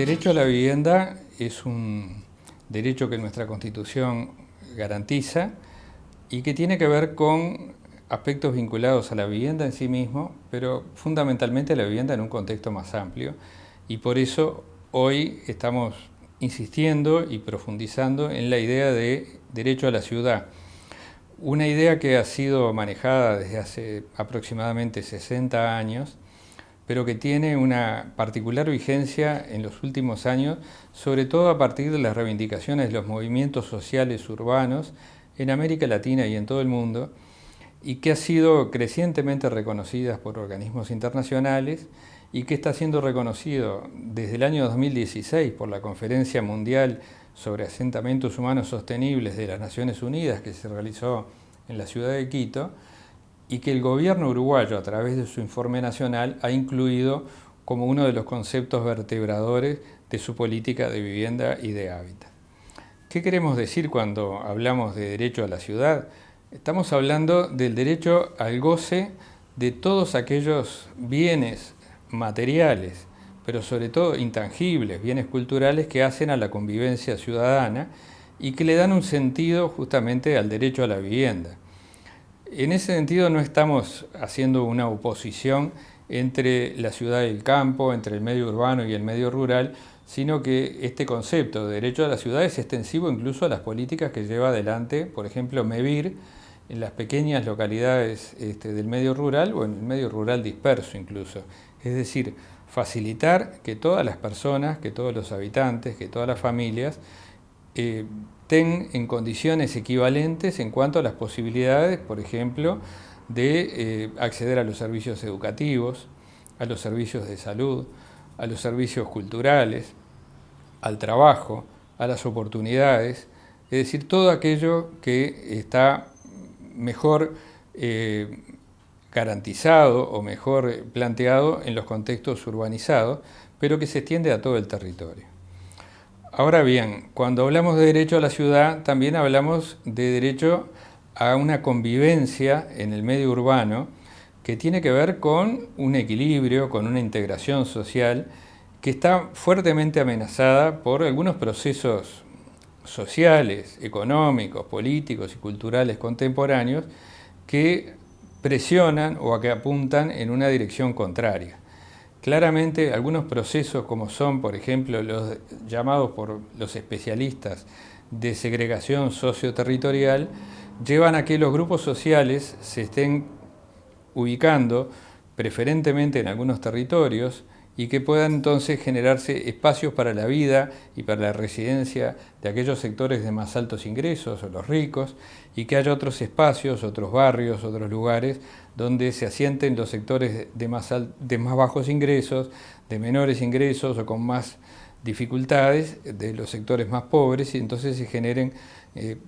derecho a la vivienda es un derecho que nuestra Constitución garantiza y que tiene que ver con aspectos vinculados a la vivienda en sí mismo, pero fundamentalmente a la vivienda en un contexto más amplio. Y por eso hoy estamos insistiendo y profundizando en la idea de derecho a la ciudad. Una idea que ha sido manejada desde hace aproximadamente 60 años, pero que tiene una particular vigencia en los últimos años, sobre todo a partir de las reivindicaciones de los movimientos sociales urbanos en América Latina y en todo el mundo, y que ha sido crecientemente reconocida por organismos internacionales y que está siendo reconocido desde el año 2016 por la Conferencia Mundial sobre Asentamientos Humanos Sostenibles de las Naciones Unidas, que se realizó en la ciudad de Quito, y que el gobierno uruguayo, a través de su informe nacional, ha incluido como uno de los conceptos vertebradores de su política de vivienda y de hábitat. ¿Qué queremos decir cuando hablamos de derecho a la ciudad? Estamos hablando del derecho al goce de todos aquellos bienes materiales, pero sobre todo intangibles, bienes culturales que hacen a la convivencia ciudadana y que le dan un sentido justamente al derecho a la vivienda. En ese sentido no estamos haciendo una oposición entre la ciudad y el campo, entre el medio urbano y el medio rural, sino que este concepto de derecho a la ciudad es extensivo incluso a las políticas que lleva adelante, por ejemplo, MEVIR, en las pequeñas localidades del medio rural o en el medio rural disperso incluso. Es decir, facilitar que todas las personas, que todos los habitantes, que todas las familias estén en condiciones equivalentes en cuanto a las posibilidades, por ejemplo, de acceder a los servicios educativos, a los servicios de salud, a los servicios culturales, al trabajo, a las oportunidades, es decir, todo aquello que está mejor garantizado o mejor planteado en los contextos urbanizados, pero que se extiende a todo el territorio. Ahora bien, cuando hablamos de derecho a la ciudad, también hablamos de derecho a una convivencia en el medio urbano que tiene que ver con un equilibrio, con una integración social que está fuertemente amenazada por algunos procesos sociales, económicos, políticos y culturales contemporáneos que presionan o a que apuntan en una dirección contraria. Claramente, algunos procesos como son, por ejemplo, los llamados por los especialistas de segregación socioterritorial, llevan a que los grupos sociales se estén ubicando preferentemente en algunos territorios y que puedan entonces generarse espacios para la vida y para la residencia de aquellos sectores de más altos ingresos o los ricos, y que haya otros espacios, otros barrios, otros lugares donde se asienten los sectores de más bajos ingresos, de menores ingresos o con más dificultades, de los sectores más pobres, y entonces se generen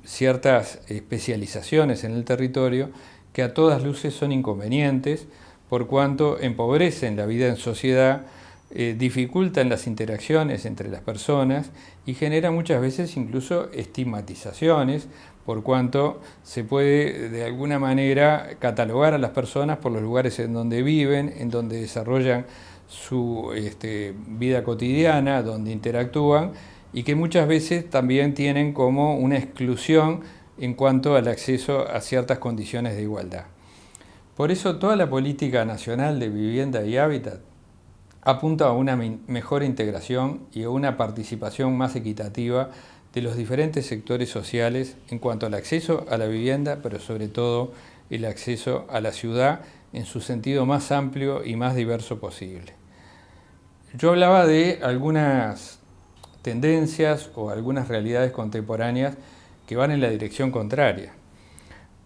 ciertas especializaciones en el territorio que a todas luces son inconvenientes, por cuanto empobrecen la vida en sociedad, dificultan las interacciones entre las personas y generan muchas veces incluso estigmatizaciones, por cuanto se puede de alguna manera catalogar a las personas por los lugares en donde viven, en donde desarrollan su vida cotidiana, donde interactúan, y que muchas veces también tienen como una exclusión en cuanto al acceso a ciertas condiciones de igualdad. Por eso toda la política nacional de vivienda y hábitat apunta a una mejor integración y a una participación más equitativa de los diferentes sectores sociales en cuanto al acceso a la vivienda, pero sobre todo el acceso a la ciudad en su sentido más amplio y más diverso posible. Yo hablaba de algunas tendencias o algunas realidades contemporáneas que van en la dirección contraria.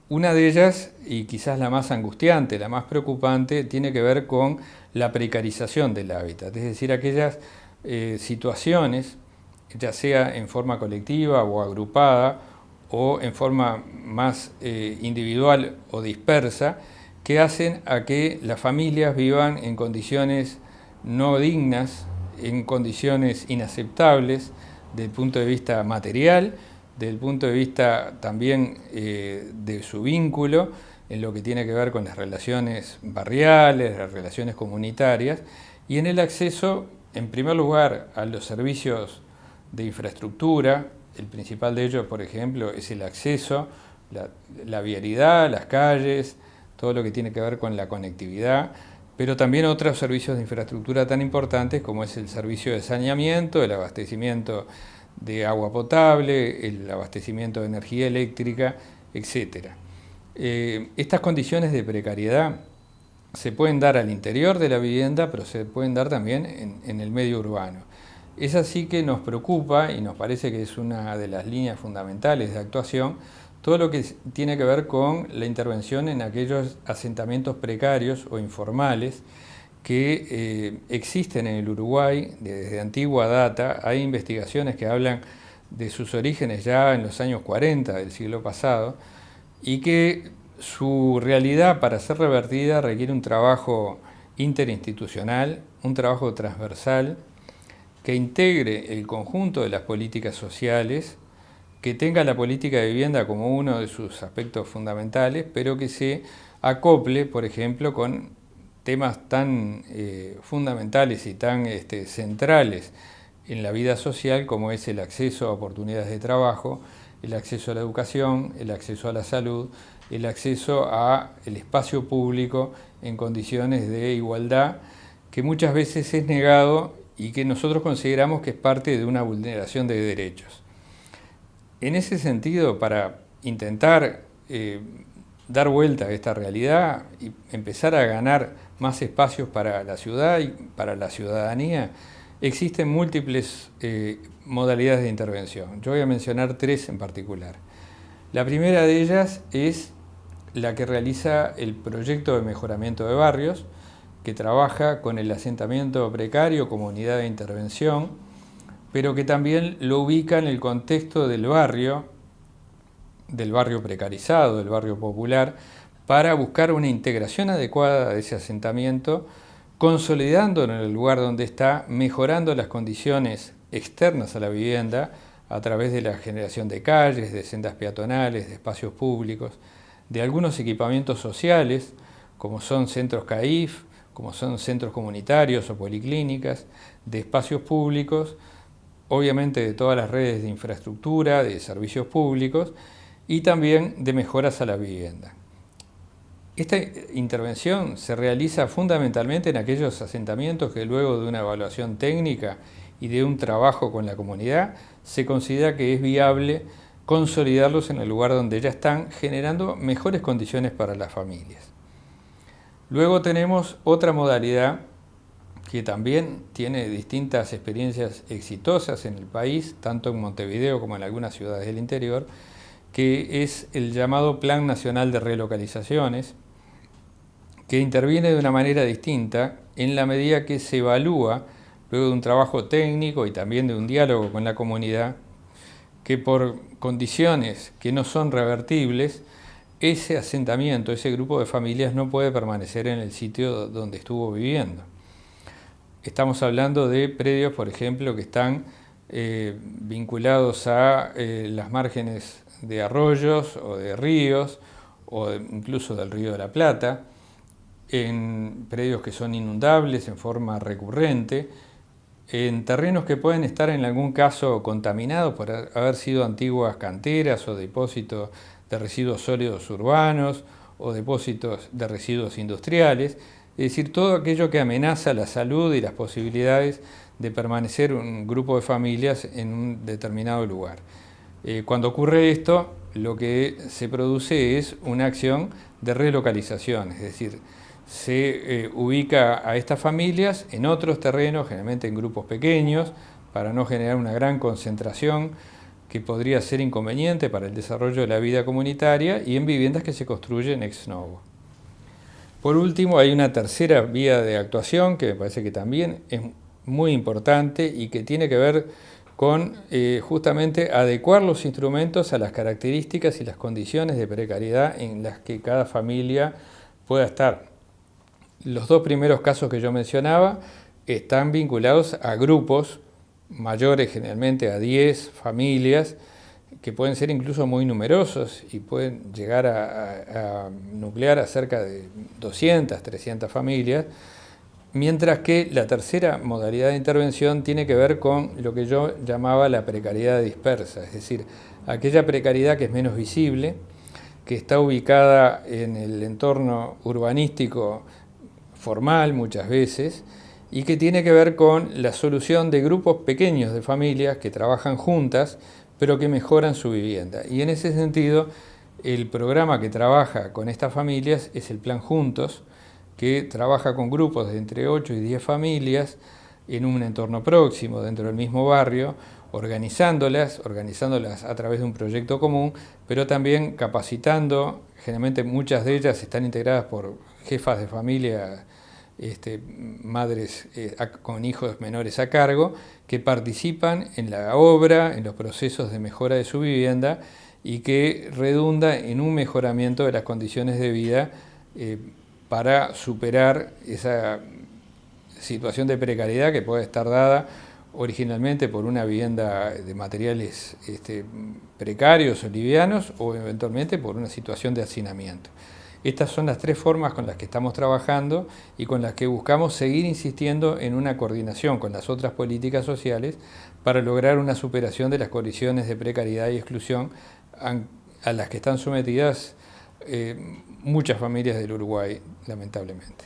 Una de ellas, y quizás la más angustiante, la más preocupante, tiene que ver con la precarización del hábitat, es decir, aquellas situaciones, ya sea en forma colectiva o agrupada, o en forma más individual o dispersa, que hacen a que las familias vivan en condiciones no dignas, en condiciones inaceptables desde el punto de vista material, desde el punto de vista también de su vínculo, en lo que tiene que ver con las relaciones barriales, las relaciones comunitarias, y en el acceso en primer lugar, a los servicios de infraestructura. El principal de ellos, por ejemplo, es el acceso, la vialidad, las calles, todo lo que tiene que ver con la conectividad, pero también otros servicios de infraestructura tan importantes como es el servicio de saneamiento, el abastecimiento de agua potable, el abastecimiento de energía eléctrica, etc. Estas condiciones de precariedad se pueden dar al interior de la vivienda, pero se pueden dar también en el medio urbano. Es así que nos preocupa y nos parece que es una de las líneas fundamentales de actuación todo lo que tiene que ver con la intervención en aquellos asentamientos precarios o informales que existen en el Uruguay desde antigua data. Hay investigaciones que hablan de sus orígenes ya en los años 40 del siglo pasado y que su realidad, para ser revertida, requiere un trabajo interinstitucional, un trabajo transversal que integre el conjunto de las políticas sociales, que tenga la política de vivienda como uno de sus aspectos fundamentales, pero que se acople, por ejemplo, con temas tan fundamentales y tan centrales en la vida social como es el acceso a oportunidades de trabajo, el acceso a la educación, el acceso a la salud, el acceso al espacio público en condiciones de igualdad, que muchas veces es negado y que nosotros consideramos que es parte de una vulneración de derechos. En ese sentido, para intentar dar vuelta a esta realidad y empezar a ganar más espacios para la ciudad y para la ciudadanía, existen múltiples modalidades de intervención. Yo voy a mencionar tres en particular. La primera de ellas es la que realiza el proyecto de mejoramiento de barrios, que trabaja con el asentamiento precario como unidad de intervención, pero que también lo ubica en el contexto del barrio precarizado, del barrio popular, para buscar una integración adecuada de ese asentamiento, consolidándolo en el lugar donde está, mejorando las condiciones externas a la vivienda a través de la generación de calles, de sendas peatonales, de espacios públicos, de algunos equipamientos sociales, como son centros CAIF, como son centros comunitarios o policlínicas, de espacios públicos, obviamente de todas las redes de infraestructura, de servicios públicos y también de mejoras a la vivienda. Esta intervención se realiza fundamentalmente en aquellos asentamientos que luego de una evaluación técnica y de un trabajo con la comunidad se considera que es viable consolidarlos en el lugar donde ya están, generando mejores condiciones para las familias. Luego tenemos otra modalidad que también tiene distintas experiencias exitosas en el país, tanto en Montevideo como en algunas ciudades del interior, que es el llamado Plan Nacional de Relocalizaciones, que interviene de una manera distinta en la medida que se evalúa, luego de un trabajo técnico y también de un diálogo con la comunidad, que por condiciones que no son revertibles, ese asentamiento, ese grupo de familias no puede permanecer en el sitio donde estuvo viviendo. Estamos hablando de predios, por ejemplo, que están vinculados a las márgenes de arroyos o de ríos, o incluso del Río de la Plata, en predios que son inundables en forma recurrente, en terrenos que pueden estar en algún caso contaminados por haber sido antiguas canteras o depósitos de residuos sólidos urbanos o depósitos de residuos industriales, es decir, todo aquello que amenaza la salud y las posibilidades de permanecer un grupo de familias en un determinado lugar. Cuando ocurre esto, lo que se produce es una acción de relocalización, es decir, se ubica a estas familias en otros terrenos, generalmente en grupos pequeños, para no generar una gran concentración que podría ser inconveniente para el desarrollo de la vida comunitaria, y en viviendas que se construyen ex novo. Por último, hay una tercera vía de actuación que me parece que también es muy importante y que tiene que ver con justamente adecuar los instrumentos a las características y las condiciones de precariedad en las que cada familia pueda estar. Los dos primeros casos que yo mencionaba están vinculados a grupos mayores, generalmente a 10 familias, que pueden ser incluso muy numerosos y pueden llegar a nuclear a cerca de 200, 300 familias, Mientras que la tercera modalidad de intervención tiene que ver con lo que yo llamaba la precariedad dispersa, es decir, aquella precariedad que es menos visible, que está ubicada en el entorno urbanístico formal muchas veces, y que tiene que ver con la solución de grupos pequeños de familias que trabajan juntas, pero que mejoran su vivienda. Y en ese sentido, el programa que trabaja con estas familias es el Plan Juntos, que trabaja con grupos de entre 8 y 10 familias en un entorno próximo, dentro del mismo barrio, organizándolas a través de un proyecto común, pero también capacitando. Generalmente muchas de ellas están integradas por jefas de familia, madres con hijos menores a cargo, que participan en la obra, en los procesos de mejora de su vivienda y que redunda en un mejoramiento de las condiciones de vida para superar esa situación de precariedad que puede estar dada originalmente por una vivienda de materiales precarios o livianos, o eventualmente por una situación de hacinamiento. Estas son las tres formas con las que estamos trabajando y con las que buscamos seguir insistiendo en una coordinación con las otras políticas sociales para lograr una superación de las condiciones de precariedad y exclusión a las que están sometidas muchas familias del Uruguay, lamentablemente.